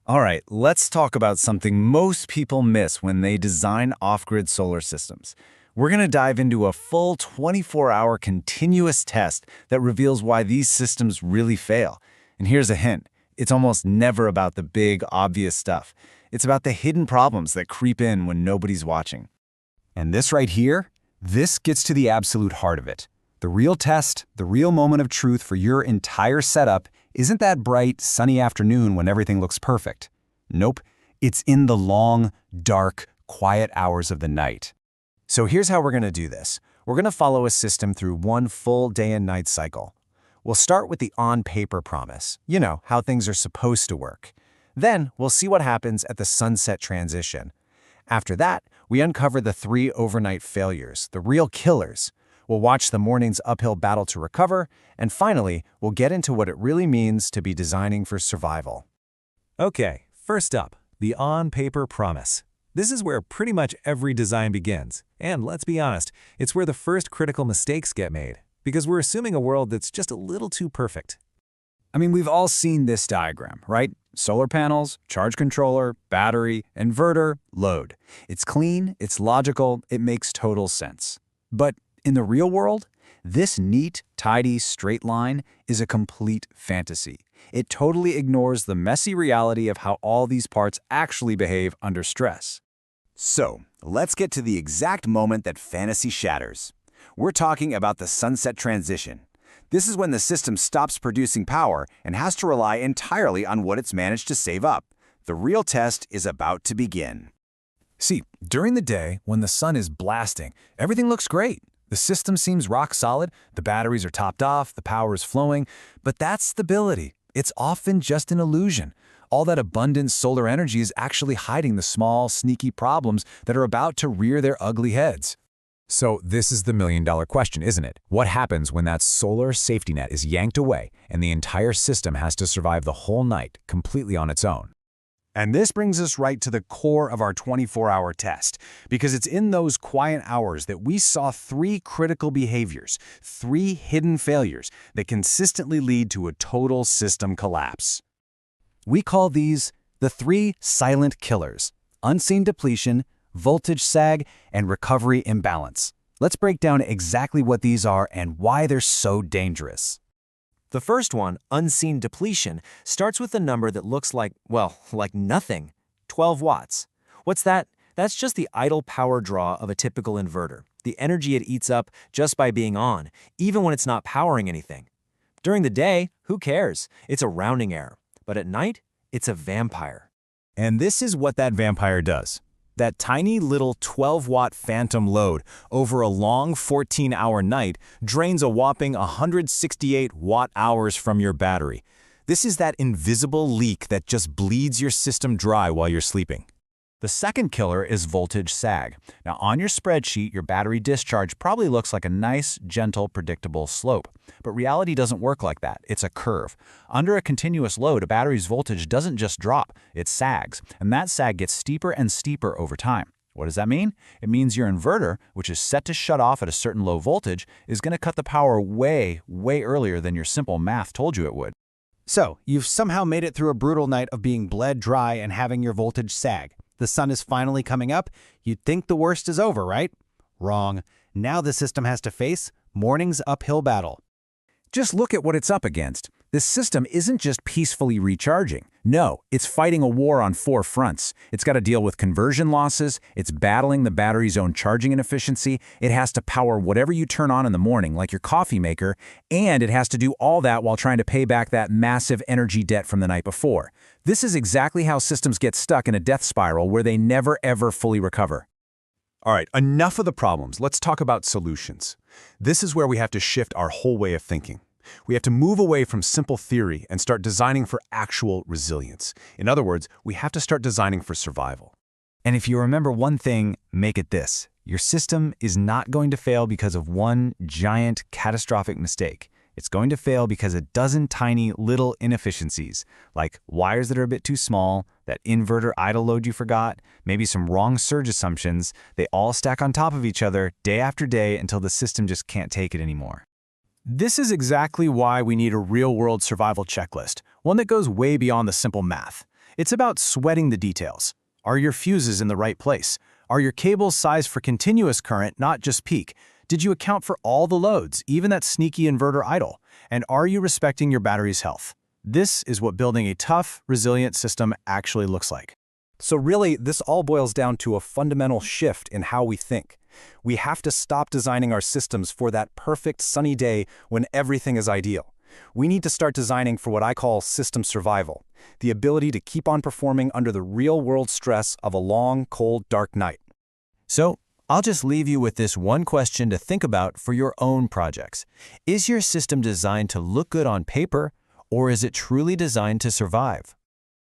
All right, let's talk about something most people miss when they design off-grid solar systems. We're going to dive into a full 24-hour continuous test that reveals why these systems really fail. And here's a hint. It's almost never about the big, obvious stuff. It's about the hidden problems that creep in when nobody's watching. And this right here, this gets to the absolute heart of it. The real test, the real moment of truth for your entire setup isn't that bright, sunny afternoon when everything looks perfect. Nope, it's in the long, dark, quiet hours of the night. So here's how we're going to do this. We're going to follow a system through one full day and night cycle. We'll start with the on-paper promise, how things are supposed to work. Then we'll see what happens at the sunset transition. After that, we uncover the 3 overnight failures, the real killers. We'll watch the morning's uphill battle to recover, and finally, we'll get into what it really means to be designing for survival. Okay, first up, the on-paper promise. This is where pretty much every design begins. And let's be honest, it's where the first critical mistakes get made, because we're assuming a world that's just a little too perfect. I mean, we've all seen this diagram, right? Solar panels, charge controller, battery, inverter, load. It's clean, it's logical, it makes total sense. But in the real world, this neat, tidy, straight line is a complete fantasy. It totally ignores the messy reality of how all these parts actually behave under stress. So, let's get to the exact moment that fantasy shatters. We're talking about the sunset transition. This is when the system stops producing power and has to rely entirely on what it's managed to save up. The real test is about to begin. See, during the day, when the sun is blasting, everything looks great. The system seems rock solid, the batteries are topped off, the power is flowing, but that's stability. It's often just an illusion. All that abundant solar energy is actually hiding the small, sneaky problems that are about to rear their ugly heads. So this is the million-dollar question, isn't it? What happens when that solar safety net is yanked away and the entire system has to survive the whole night completely on its own? And this brings us right to the core of our 24-hour test, because it's in those quiet hours that we saw 3 critical behaviors, 3 hidden failures that consistently lead to a total system collapse. We call these the 3 silent killers: unseen depletion, voltage sag, and recovery imbalance. Let's break down exactly what these are and why they're so dangerous. The first one, unseen depletion, starts with a number that looks like nothing, 12 watts. What's that? That's just the idle power draw of a typical inverter, the energy it eats up just by being on, even when it's not powering anything. During the day, who cares? It's a rounding error. But at night, it's a vampire. And this is what that vampire does. That tiny little 12-watt phantom load over a long 14-hour night drains a whopping 168 watt-hours from your battery. This is that invisible leak that just bleeds your system dry while you're sleeping. The second killer is voltage sag. Now, on your spreadsheet, your battery discharge probably looks like a nice, gentle, predictable slope. But reality doesn't work like that. It's a curve. Under a continuous load, a battery's voltage doesn't just drop, it sags. And that sag gets steeper and steeper over time. What does that mean? It means your inverter, which is set to shut off at a certain low voltage, is going to cut the power way, way earlier than your simple math told you it would. So, you've somehow made it through a brutal night of being bled dry and having your voltage sag. The sun is finally coming up. You'd think the worst is over, right? Wrong. Now the system has to face morning's uphill battle. Just look at what it's up against. This system isn't just peacefully recharging. No, it's fighting a war on 4 fronts. It's got to deal with conversion losses, it's battling the battery's own charging inefficiency, it has to power whatever you turn on in the morning, like your coffee maker, and it has to do all that while trying to pay back that massive energy debt from the night before. This is exactly how systems get stuck in a death spiral where they never ever fully recover. All right, enough of the problems. Let's talk about solutions. This is where we have to shift our whole way of thinking. We have to move away from simple theory and start designing for actual resilience. In other words, we have to start designing for survival. And if you remember one thing, make it this. Your system is not going to fail because of one giant catastrophic mistake. It's going to fail because a dozen tiny little inefficiencies, like wires that are a bit too small, that inverter idle load you forgot, maybe some wrong surge assumptions, they all stack on top of each other day after day until the system just can't take it anymore. This is exactly why we need a real-world survival checklist, one that goes way beyond the simple math. It's about sweating the details. Are your fuses in the right place? Are your cables sized for continuous current, not just peak? Did you account for all the loads, even that sneaky inverter idle? And are you respecting your battery's health? This is what building a tough, resilient system actually looks like. So really, this all boils down to a fundamental shift in how we think. We have to stop designing our systems for that perfect sunny day when everything is ideal. We need to start designing for what I call system survival, the ability to keep on performing under the real-world stress of a long, cold, dark night. So, I'll just leave you with this one question to think about for your own projects. Is your system designed to look good on paper, or is it truly designed to survive?